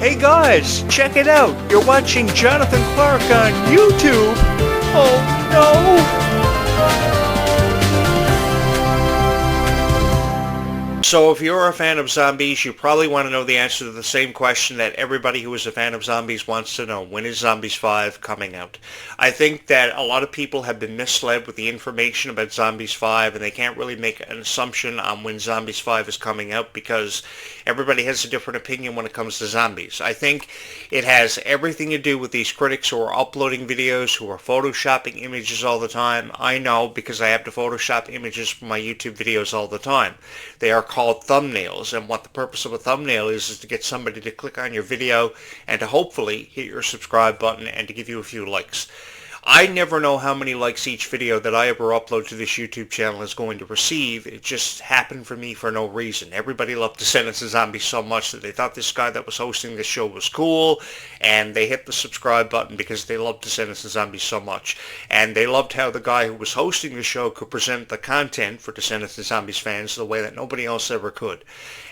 Hey guys, check it out. You're watching Jonathan Clarke on YouTube. Oh no! So if you're a fan of zombies, you probably want to know the answer to the same question that everybody who is a fan of zombies wants to know. When is Zombies 5 coming out? I think that a lot of people have been misled with the information about Zombies 5, and they can't really make an assumption on when Zombies 5 is coming out because everybody has a different opinion when it comes to zombies. I think it has everything to do with these critics who are uploading videos, who are photoshopping images all the time. I know because I have to Photoshop images for my YouTube videos all the time. They are called thumbnails, and what the purpose of a thumbnail is to get somebody to click on your video and to hopefully hit your subscribe button and to give you a few likes. I never know how many likes each video that I ever upload to this YouTube channel is going to receive. It just happened for me for no reason. Everybody loved Descendants of Zombies so much that they thought this guy that was hosting this show was cool, and they hit the subscribe button because they loved Descendants of Zombies so much. And they loved how the guy who was hosting the show could present the content for Descendants of Zombies fans the way that nobody else ever could.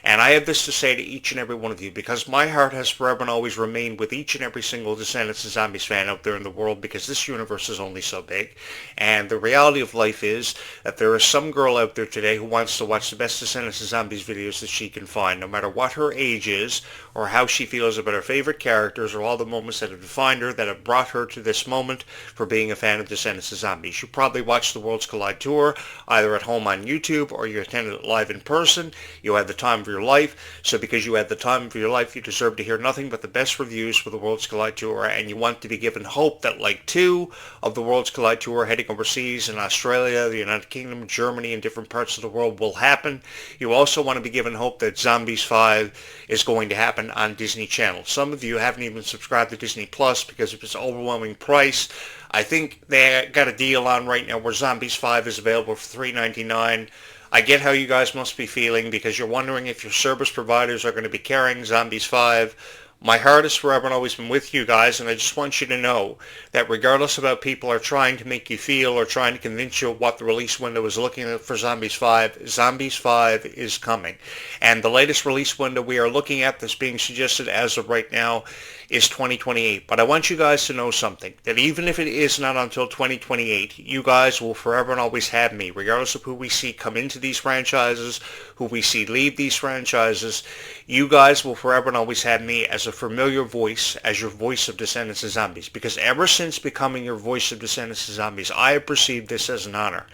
And I have this to say to each and every one of you, because my heart has forever and always remained with each and every single Descendants of Zombies fan out there in the world, because this universe is only so big. And the reality of life is that there is some girl out there today who wants to watch the best Descendants of Zombies videos that she can find, no matter what her age is, or how she feels about her favorite characters, or all the moments that have defined her, that have brought her to this moment for being a fan of Descendants of Zombies. You probably watched the Worlds Collide tour, either at home on YouTube, or you attended it live in person. You had the time of your life, so because you had the time of your life, you deserve to hear nothing but the best reviews for the Worlds Collide tour, and you want to be given hope that like 2 of the Worlds Collide tour heading overseas in Australia, the United Kingdom, Germany, and different parts of the world will happen. You also want to be given hope that Zombies 5 is going to happen on Disney Channel. Some of you haven't even subscribed to Disney Plus because of its overwhelming price. I think they got a deal on right now where Zombies 5 is available for $3.99. I get how you guys must be feeling because you're wondering if your service providers are going to be carrying Zombies 5. My heart has forever and always been with you guys, and I just want you to know that regardless of how people are trying to make you feel or trying to convince you of what the release window is looking at for Zombies 5 is coming. And the latest release window we are looking at that's being suggested as of right now is 2028. But I want you guys to know something, that even if it is not until 2028, you guys will forever and always have me, regardless of who we see come into these franchises, who we see leave these franchises. You guys will forever and always have me as a familiar voice, as your voice of Descendants of Zombies, because ever since becoming your voice of Descendants of Zombies, I have perceived this as an honor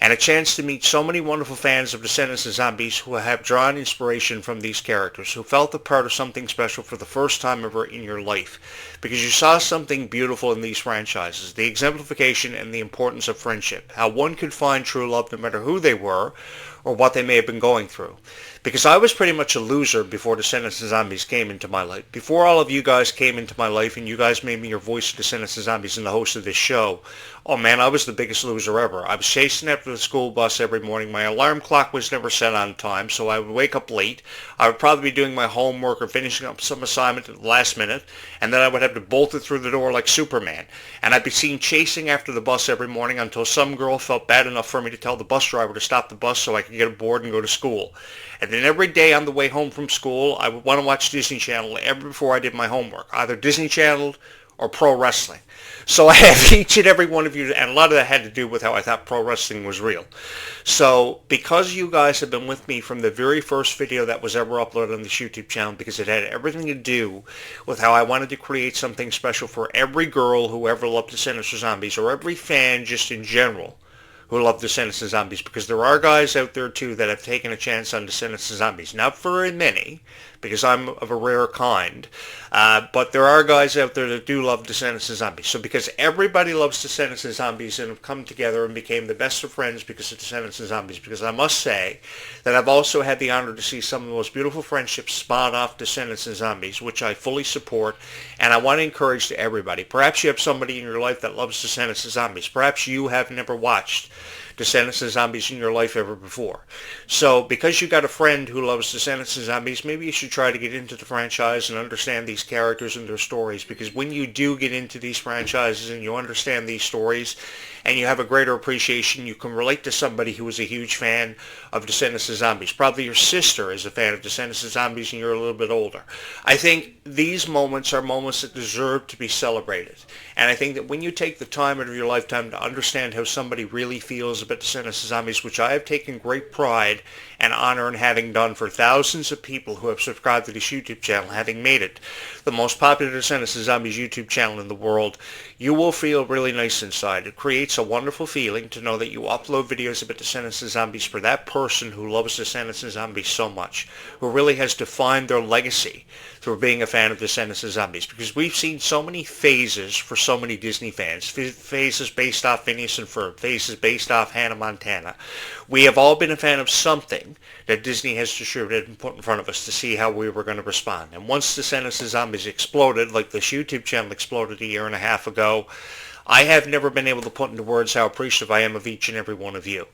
and a chance to meet so many wonderful fans of Descendants of Zombies who have drawn inspiration from these characters, who felt a part of something special for the first time ever in your life, because you saw something beautiful in these franchises, the exemplification and the importance of friendship, how one could find true love no matter who they were or what they may have been going through. Because I was pretty much a loser before Descendants of Zombies came into my life. Before all of you guys came into my life and you guys made me your voice of Descendants of Zombies and the host of this show, oh man, I was the biggest loser ever. I was chasing after the school bus every morning. My alarm clock was never set on time, so I would wake up late. I would probably be doing my homework or finishing up some assignment at the last minute, and then I would have to bolt it through the door like Superman. And I'd be seen chasing after the bus every morning until some girl felt bad enough for me to tell the bus driver to stop the bus so I could get aboard and go to school. And then every day on the way home from school, I would want to watch Disney Channel ever before I did my homework, either Disney Channel or pro wrestling. So I have each and every one of you, and a lot of that had to do with how I thought pro wrestling was real. So because you guys have been with me from the very first video that was ever uploaded on this YouTube channel, because it had everything to do with how I wanted to create something special for every girl who ever loved Descendants of Zombies, or every fan just in general who love Descendants of Zombies, because there are guys out there too that have taken a chance on Descendants of Zombies. Not very many, because I'm of a rare kind, but there are guys out there that do love Descendants of Zombies. So because everybody loves Descendants of Zombies and have come together and became the best of friends because of Descendants of Zombies, because I must say that I've also had the honor to see some of the most beautiful friendships spawn off Descendants of Zombies, which I fully support, and I want to encourage to everybody. Perhaps you have somebody in your life that loves Descendants of Zombies. Perhaps you have never watched Descendants and Zombies in your life ever before. So because you got a friend who loves Descendants and Zombies, maybe you should try to get into the franchise and understand these characters and their stories, because when you do get into these franchises and you understand these stories and you have a greater appreciation, you can relate to somebody who is a huge fan of Descendants and Zombies. Probably your sister is a fan of Descendants and Zombies and you're a little bit older. I think these moments are moments that deserve to be celebrated. And I think that when you take the time out of your lifetime to understand how somebody really feels about Descendants and Zombies, which I have taken great pride and honor in having done for thousands of people who have subscribed to this YouTube channel, having made it the most popular Descendants and Zombies YouTube channel in the world, you will feel really nice inside. It creates a wonderful feeling to know that you upload videos about Descendants and Zombies for that person who loves Descendants and Zombies so much, who really has defined their legacy through being a fan of Descendants and Zombies. Because we've seen so many phases for so many Disney fans. Phases based off Phineas and Ferb, phases based off Hannah Montana. We have all been a fan of something that Disney has distributed and put in front of us to see how we were going to respond. And once Descendants and Zombies exploded, like this YouTube channel exploded a year and a half ago, I have never been able to put into words how appreciative I am of each and every one of you.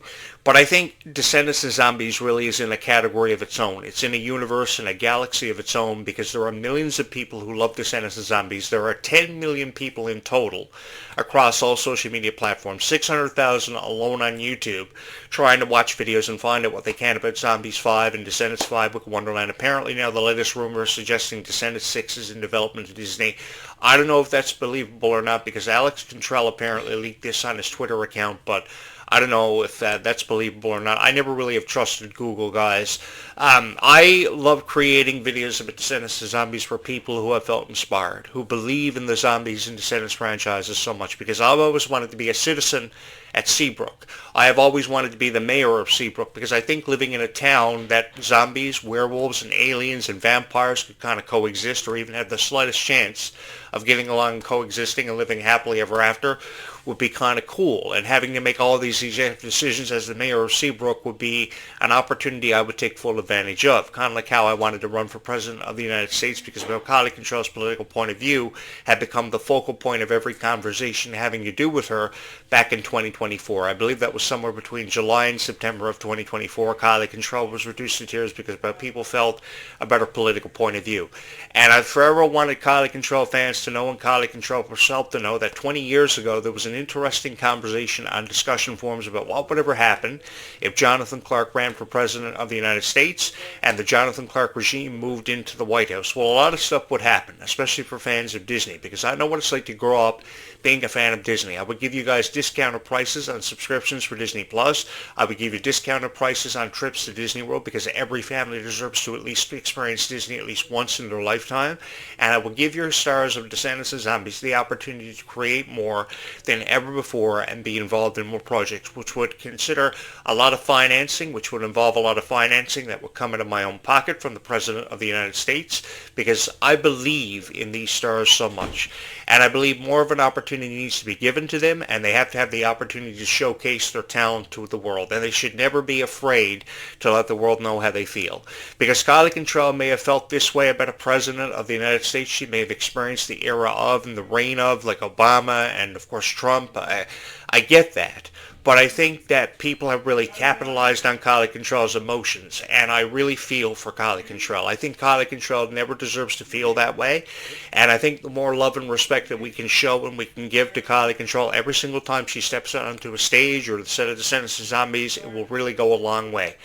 But I think Descendants and Zombies really is in a category of its own. It's in a universe and a galaxy of its own, because there are millions of people who love Descendants and Zombies. There are 10 million people in total across all social media platforms, 600,000 alone on YouTube, trying to watch videos and find out what they can about Zombies 5 and Descendants 5 Wicked Wonderland. Apparently now the latest rumor is suggesting Descendants 6 is in development at Disney. I don't know if that's believable or not, because Alex Contrell apparently leaked this on his Twitter account, but I don't know if that's believable or not. I never really have trusted Google, guys. I love creating videos about Descendants and Zombies for people who have felt inspired, who believe in the Zombies and Descendants franchises so much, because I've always wanted to be a citizen at Seabrook. I have always wanted to be the mayor of Seabrook, because I think living in a town that zombies, werewolves, and aliens and vampires could kind of coexist, or even have the slightest chance of getting along and coexisting and living happily ever after, would be kind of cool. And having to make all these executive decisions as the mayor of Seabrook would be an opportunity I would take full advantage of. Kind of like how I wanted to run for president of the United States, because Clarke Contrell's political point of view had become the focal point of every conversation having to do with her back in 2024. I believe that was somewhere between July and September of 2024. Clarke Contrell was reduced to tears because people felt a better political point of view. And I've forever wanted Clarke Contrell fans to know, and Clarke Contrell herself to know, that 20 years ago there was an interesting conversation on discussion forums about what would ever happen if Jonathan Clarke ran for president of the United States and the Jonathan Clarke regime moved into the White House. Well, a lot of stuff would happen, especially for fans of Disney, because I know what it's like to grow up being a fan of Disney. I would give you guys discounted prices on subscriptions for Disney Plus. I would give you discounted prices on trips to Disney World, because every family deserves to at least experience Disney at least once in their lifetime. And I will give your stars of Descendants and Zombies the opportunity to create more than ever before and be involved in more projects, which would consider a lot of financing, which would involve a lot of financing that would come out of my own pocket from the President of the United States, because I believe in these stars so much. And I believe more of an opportunity needs to be given to them, and they have to have the opportunity to showcase their talent to the world. And they should never be afraid to let the world know how they feel. Because Clarke Contrell may have felt this way about a president of the United States. She may have experienced the era of and the reign of, like Obama and, of course, Trump. I get that. But I think that people have really capitalized on Clarke Contrell's emotions, and I really feel for Clarke Contrell. I think Clarke Contrell never deserves to feel that way, and I think the more love and respect that we can show and we can give to Clarke Contrell every single time she steps onto a stage or the set of Descendants and Zombies, it will really go a long way.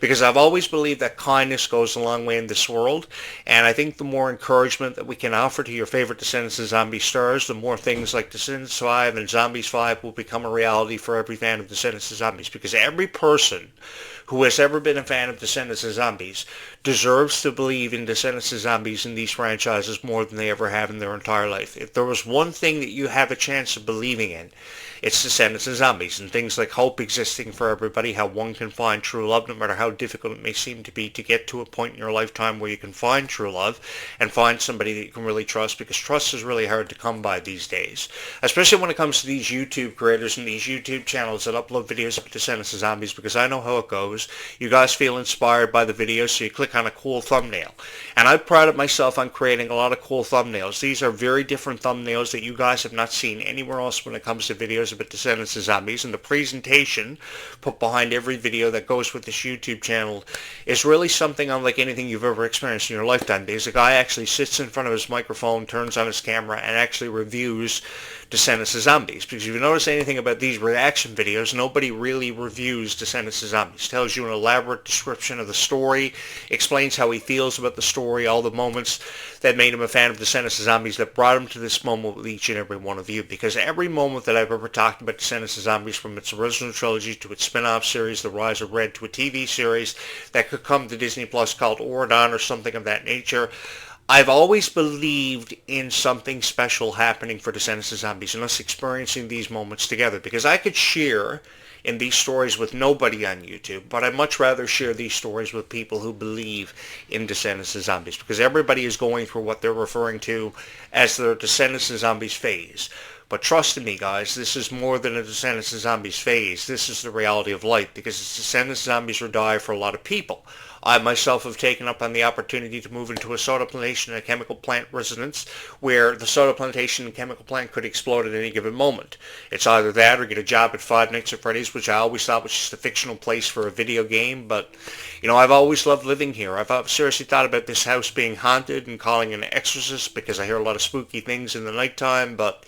Because I've always believed that kindness goes a long way in this world, and I think the more encouragement that we can offer to your favorite Descendants and Zombies stars, the more things like Descendants 5 and Zombies 5 will become a reality for every fan of Descendants and Zombies, because every person who has ever been a fan of Descendants and Zombies deserves to believe in Descendants and Zombies in these franchises more than they ever have in their entire life. If there was one thing that you have a chance of believing in, it's Descendants and Zombies, and things like hope existing for everybody, how one can find true love no matter how difficult it may seem to be to get to a point in your lifetime where you can find true love and find somebody that you can really trust, because trust is really hard to come by these days, especially when it comes to these YouTube creators and these YouTube channels that upload videos of Descendants and Zombies, because I know how it goes. You guys feel inspired by the videos, so you click kind of cool thumbnail. And I prided myself on creating a lot of cool thumbnails. These are very different thumbnails that you guys have not seen anywhere else when it comes to videos about Descendants of Zombies. And the presentation put behind every video that goes with this YouTube channel is really something unlike anything you've ever experienced in your lifetime, because the guy actually sits in front of his microphone, turns on his camera, and actually reviews Descendants of Zombies. Because if you notice anything about these reaction videos, nobody really reviews Descendants of Zombies. Tells you an elaborate description of the story, explains how he feels about the story, all the moments that made him a fan of Descendants of Zombies, that brought him to this moment with each and every one of you. Because every moment that I've ever talked about Descendants of Zombies, from its original trilogy to its spin-off series, The Rise of Red, to a TV series that could come to Disney Plus called Oradon or something of that nature, I've always believed in something special happening for Descendants of Zombies and us experiencing these moments together, because I could share in these stories with nobody on YouTube, but I'd much rather share these stories with people who believe in Descendants of Zombies, because everybody is going through what they're referring to as their Descendants of Zombies phase. But trust me, guys, this is more than a Descendants of Zombies phase. This is the reality of life, because it's Descendants of Zombies or die for a lot of people. I myself have taken up on the opportunity to move into a soda plantation and a chemical plant residence where the soda plantation and chemical plant could explode at any given moment. It's either that or get a job at Five Nights at Freddy's, which I always thought was just a fictional place for a video game. But, you know, I've always loved living here. I've seriously thought about this house being haunted and calling an exorcist, because I hear a lot of spooky things in the nighttime. But,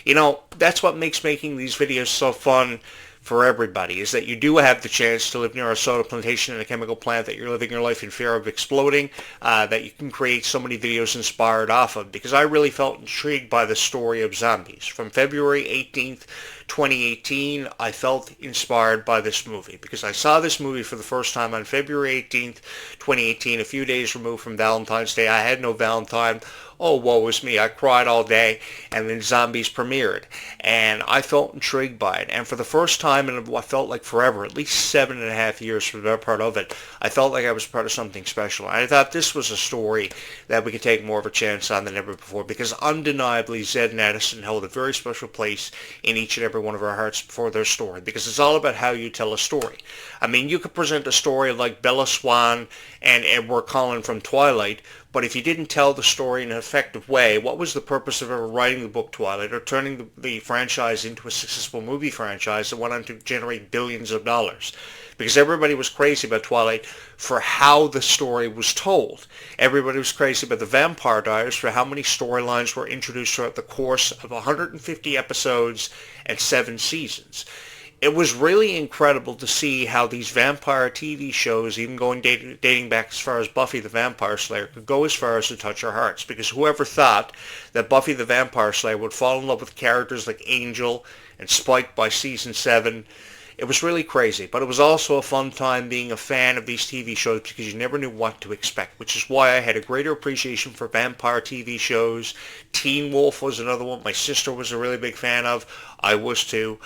you know, that's what makes making these videos so fun for everybody, is that you do have the chance to live near a soda plantation and a chemical plant that you're living your life in fear of exploding, that you can create so many videos inspired off of, because I really felt intrigued by the story of zombies. From February 18th, 2018, I felt inspired by this movie, because I saw this movie for the first time on February 18th, 2018, a few days removed from Valentine's Day. I had no Valentine. Oh, woe is me. I cried all day, and then Zombies premiered, and I felt intrigued by it. And for the first time in what felt like forever, at least 7.5 years for that part of it, I felt like I was part of something special. And I thought this was a story that we could take more of a chance on than ever before, because undeniably Zed and Addison held a very special place in each and every one of our hearts for their story, because it's all about how you tell a story. I mean, you could present a story like Bella Swan and Edward Cullen from Twilight, but if you didn't tell the story in an effective way, what was the purpose of ever writing the book Twilight or turning the franchise into a successful movie franchise that went on to generate billions of dollars? Because everybody was crazy about Twilight for how the story was told. Everybody was crazy about the Vampire Diaries for how many storylines were introduced throughout the course of 150 episodes and 7 seasons. It was really incredible to see how these vampire TV shows, even going dating back as far as Buffy the Vampire Slayer, could go as far as to touch our hearts. Because whoever thought that Buffy the Vampire Slayer would fall in love with characters like Angel and Spike by season 7, it was really crazy. But it was also a fun time being a fan of these TV shows, because you never knew what to expect, which is why I had a greater appreciation for vampire TV shows. Teen Wolf was another one my sister was a really big fan of. I was too,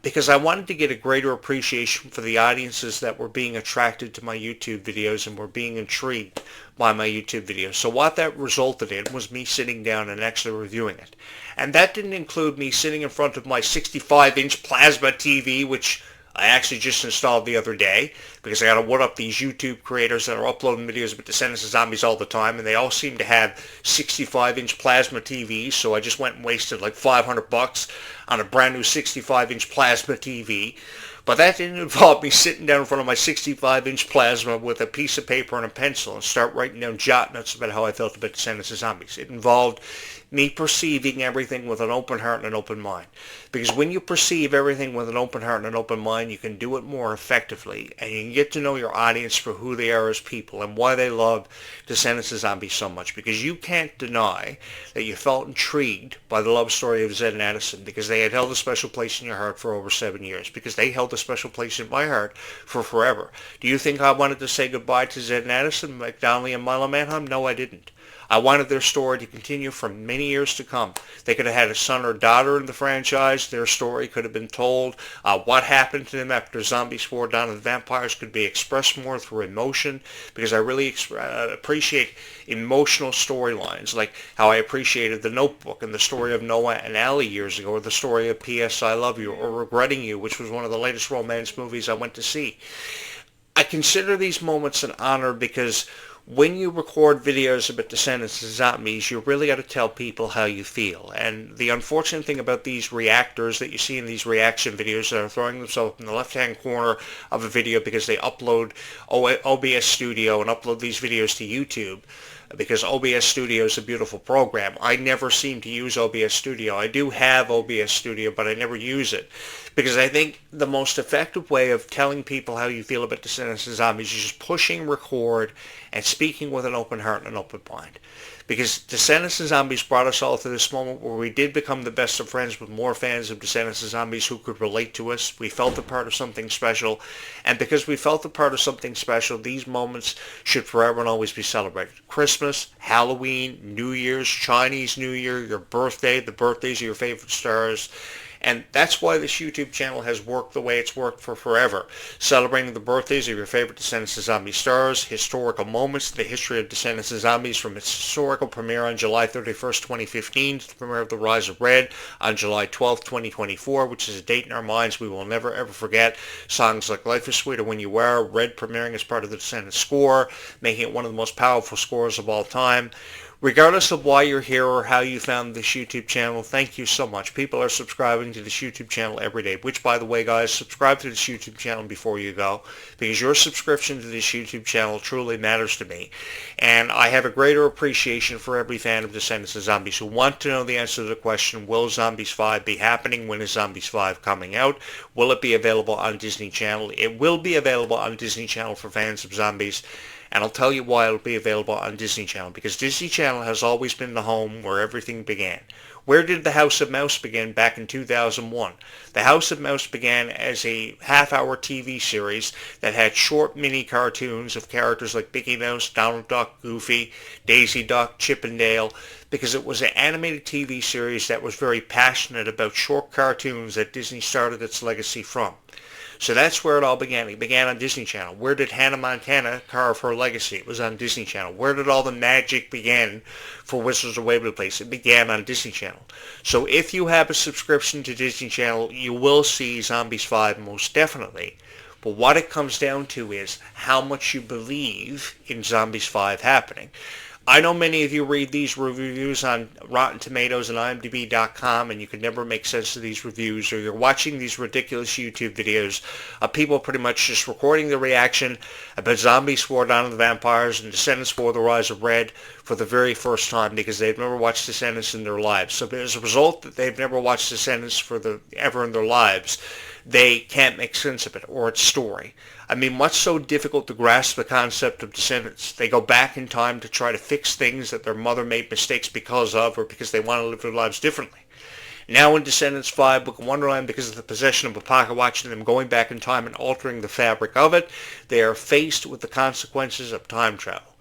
because I wanted to get a greater appreciation for the audiences that were being attracted to my YouTube videos and were being intrigued by my YouTube videos. So what that resulted in was me sitting down and actually reviewing it. And that didn't include me sitting in front of my 65-inch plasma TV, which I actually just installed the other day, because I got to one up these YouTube creators that are uploading videos about Descendants of Zombies all the time, and they all seem to have 65-inch plasma TVs, so I just went and wasted like $500 on a brand new 65-inch plasma TV. But that didn't involve me sitting down in front of my 65-inch plasma with a piece of paper and a pencil and start writing down jot notes about how I felt about Descendants of Zombies. It involved me perceiving everything with an open heart and an open mind. Because when you perceive everything with an open heart and an open mind, you can do it more effectively, and you can get to know your audience for who they are as people and why they love Descendants of Zombies so much. Because you can't deny that you felt intrigued by the love story of Zed and Addison, because they had held a special place in your heart for over 7 years, because they held a special place in my heart for forever. Do you think I wanted to say goodbye to Zed and Addison, McDonnelly and Milo Manheim? No, I didn't. I wanted their story to continue for many years to come. They could have had a son or daughter in the franchise. Their story could have been told. What happened to them after Zombies 4 Dawn of the Vampires could be expressed more through emotion, because I really appreciate emotional storylines, like how I appreciated The Notebook and the story of Noah and Allie years ago, or the story of P.S. I Love You, or Regretting You, which was one of the latest romance movies I went to see. I consider these moments an honor because when you record videos about Descendants and Zombies, you really got to tell people how you feel. And the unfortunate thing about these reactors that you see in these reaction videos that are throwing themselves in the left-hand corner of a video because they upload OBS Studio and upload these videos to YouTube, because OBS Studio is a beautiful program. I never seem to use OBS Studio. I do have OBS Studio, but I never use it. Because I think the most effective way of telling people how you feel about Descendants and Zombies is just pushing record and speaking with an open heart and an open mind. Because Descendants and Zombies brought us all to this moment where we did become the best of friends with more fans of Descendants and Zombies who could relate to us. We felt a part of something special. And because we felt a part of something special, these moments should forever and always be celebrated. Christmas, Halloween, New Year's, Chinese New Year, your birthday, the birthdays of your favorite stars. And that's why this YouTube channel has worked the way it's worked for forever. Celebrating the birthdays of your favorite Descendants and Zombies stars, historical moments in the history of Descendants and Zombies, from its historical premiere on July 31st, 2015 to the premiere of The Rise of Red on July 12th, 2024, which is a date in our minds we will never ever forget. Songs like Life is Sweeter When You Are, Red premiering as part of the Descendants score, making it one of the most powerful scores of all time. Regardless of why you're here or how you found this YouTube channel, thank you so much. People are subscribing to this YouTube channel every day, which, by the way, guys, subscribe to this YouTube channel before you go, because your subscription to this YouTube channel truly matters to me. And I have a greater appreciation for every fan of Descendants and Zombies who want to know the answer to the question, will Zombies 5 be happening? When is Zombies 5 coming out? Will it be available on Disney Channel? It will be available on Disney Channel for fans of zombies. And I'll tell you why it'll be available on Disney Channel. Because Disney Channel has always been the home where everything began. Where did The House of Mouse begin back in 2001? The House of Mouse began as a half-hour TV series that had short mini cartoons of characters like Mickey Mouse, Donald Duck, Goofy, Daisy Duck, Chip and Dale, because it was an animated TV series that was very passionate about short cartoons that Disney started its legacy from. So that's where it all began. It began on Disney Channel. Where did Hannah Montana carve her legacy? It was on Disney Channel. Where did all the magic begin for Wizards of Waverly Place? It began on Disney Channel. So if you have a subscription to Disney Channel, you will see Zombies 5 most definitely. But what it comes down to is how much you believe in Zombies 5 happening. I know many of you read these reviews on Rotten Tomatoes and IMDb.com, and you can never make sense of these reviews, or you're watching these ridiculous YouTube videos of people pretty much just recording the reaction about Zombies for Dawn of the Vampires and Descendants for The Rise of Red for the very first time because they've never watched Descendants in their lives. So as a result that they've never watched Descendants ever in their lives, they can't make sense of it or its story. I mean, what's so difficult to grasp the concept of Descendants? They go back in time to try to fix things that their mother made mistakes because of, or because they want to live their lives differently. Now in Descendants 5, Book of Wonderland, because of the possession of a pocket watch and them going back in time and altering the fabric of it, they are faced with the consequences of time travel.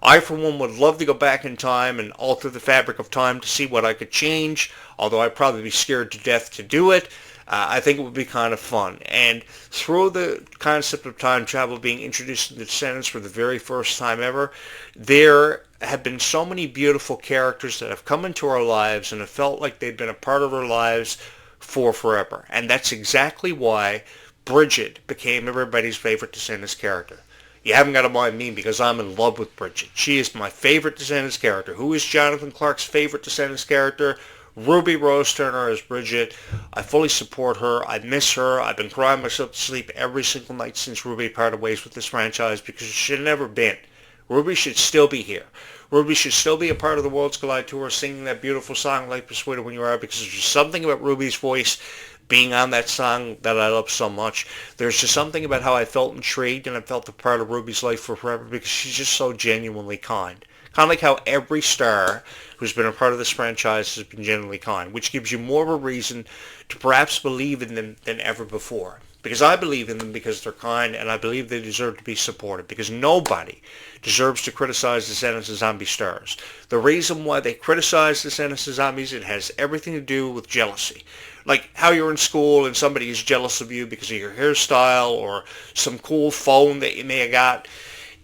I, for one, would love to go back in time and alter the fabric of time to see what I could change, although I'd probably be scared to death to do it. I think it would be kind of fun. And through the concept of time travel being introduced in the Descendants for the very first time ever, there have been so many beautiful characters that have come into our lives and have felt like they've been a part of our lives for forever. And that's exactly why Bridget became everybody's favorite Descendants character. You haven't got to mind me because I'm in love with Bridget. She is my favorite Descendants character. Who is Jonathan Clarke's favorite Descendants character? Ruby Rose Turner as Bridget. I fully support her. I miss her. I've been crying myself to sleep every single night since Ruby parted ways with this franchise because she should have never been. Ruby should still be here. Ruby should still be a part of the Worlds Collide Tour singing that beautiful song, Life is Sweeter When You Are, because there's just something about Ruby's voice being on that song that I love so much. There's just something about how I felt intrigued and I felt a part of Ruby's life for forever because she's just so genuinely kind. Kind of like how every star who's been a part of this franchise has been genuinely kind, which gives you more of a reason to perhaps believe in them than ever before. Because I believe in them because they're kind, and I believe they deserve to be supported, because nobody deserves to criticize the Descendants and Zombie stars. The reason why they criticize the Descendants and Zombies, it has everything to do with jealousy. Like how you're in school and somebody is jealous of you because of your hairstyle or some cool phone that you may have got.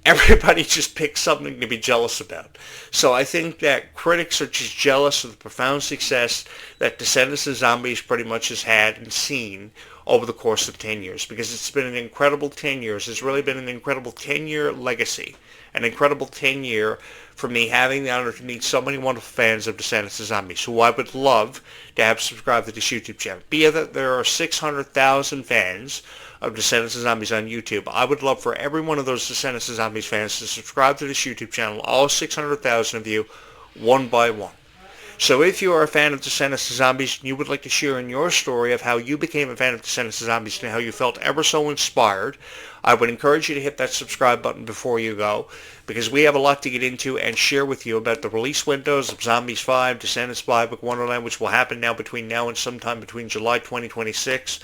Everybody just picks something to be jealous about. So I think that critics are just jealous of the profound success that Descendants and Zombies pretty much has had and seen over the course of 10 years, because it's been an incredible 10 years. It's really been an incredible 10-year legacy, an incredible 10-year for me having the honor to meet so many wonderful fans of Descendants of Zombies, who I would love to have subscribed to this YouTube channel. Be it that there are 600,000 fans of Descendants of Zombies on YouTube, I would love for every one of those Descendants of Zombies fans to subscribe to this YouTube channel, all 600,000 of you, one by one. So if you are a fan of Descendants of Zombies and you would like to share in your story of how you became a fan of Descendants of Zombies and how you felt ever so inspired, I would encourage you to hit that subscribe button before you go, because we have a lot to get into and share with you about the release windows of Zombies 5, Descendants 5, Book Wonderland, which will happen now between now and sometime between July 2026.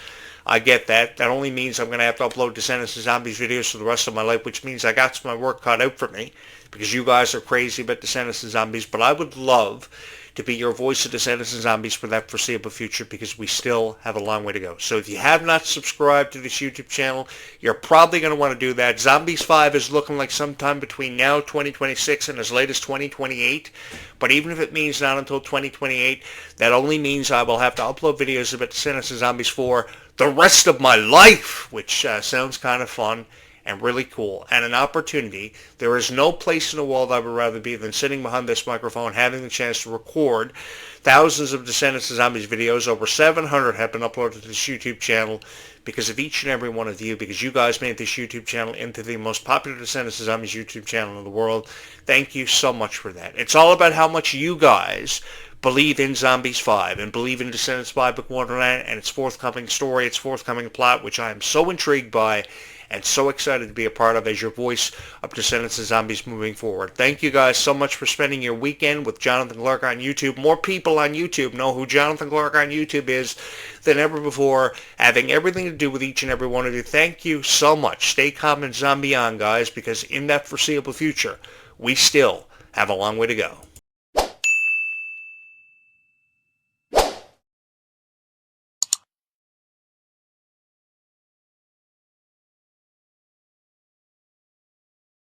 I get that. That only means I'm going to have to upload Descendants of Zombies videos for the rest of my life, which means I got my work cut out for me, because you guys are crazy about Descendants of Zombies. But I would love to be your voice of Descendants of Zombies for that foreseeable future, because we still have a long way to go. So if you have not subscribed to this YouTube channel, you're probably going to want to do that. Zombies 5 is looking like sometime between now, 2026, and as late as 2028. But even if it means not until 2028, that only means I will have to upload videos about Descendants of Zombies for the rest of my life, which sounds kind of fun and really cool, and an opportunity. There is no place in the world I would rather be than sitting behind this microphone, having the chance to record thousands of Descendants of Zombies videos. Over 700 have been uploaded to this YouTube channel because of each and every one of you, because you guys made this YouTube channel into the most popular Descendants of Zombies YouTube channel in the world. Thank you so much for that. It's all about how much you guys believe in Zombies 5 and believe in Descendants 5 Book Wonderland and its forthcoming story, its forthcoming plot, which I am so intrigued by and so excited to be a part of as your voice of Descendants of Zombies moving forward. Thank you guys so much for spending your weekend with Jonathan Clarke on YouTube. More people on YouTube know who Jonathan Clarke on YouTube is than ever before, having everything to do with each and every one of you. Thank you so much. Stay calm and zombie on, guys, because in that foreseeable future, we still have a long way to go.